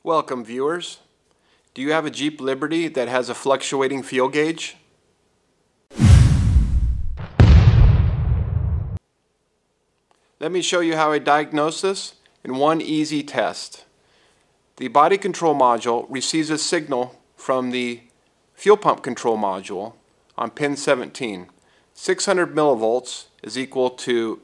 Welcome, viewers. Do you have a Jeep Liberty that has a fluctuating fuel gauge? Let me show you how I diagnose this in one easy test. The body control module receives a signal from the fuel pump control module on pin 17. 600 millivolts is equal to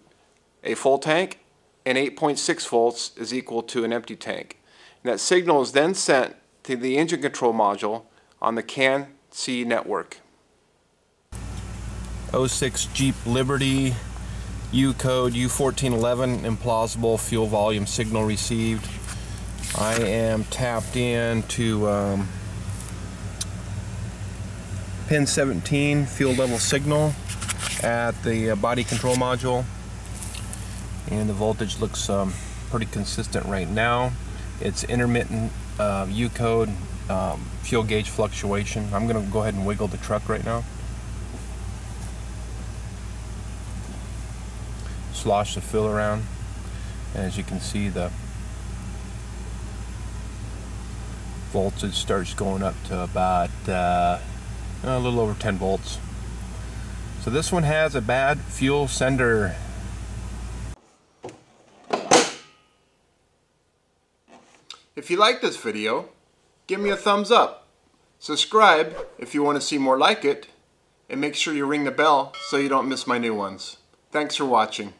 a full tank, and 8.6 volts is equal to an empty tank. And that signal is then sent to the engine control module on the CAN-C network. 06 Jeep Liberty, U code U1411, implausible fuel volume signal received. I am tapped in to pin 17 fuel level signal at the body control module, and the voltage looks pretty consistent right now. It's intermittent U code fuel gauge fluctuation. I'm going to go ahead and wiggle the truck right now. Slosh the fuel around, and as you can see, the voltage starts going up to about a little over 10 volts. So this one has a bad fuel sender. If you like this video, give me a thumbs up. Subscribe if you want to see more like it, and make sure you ring the bell so you don't miss my new ones. Thanks for watching.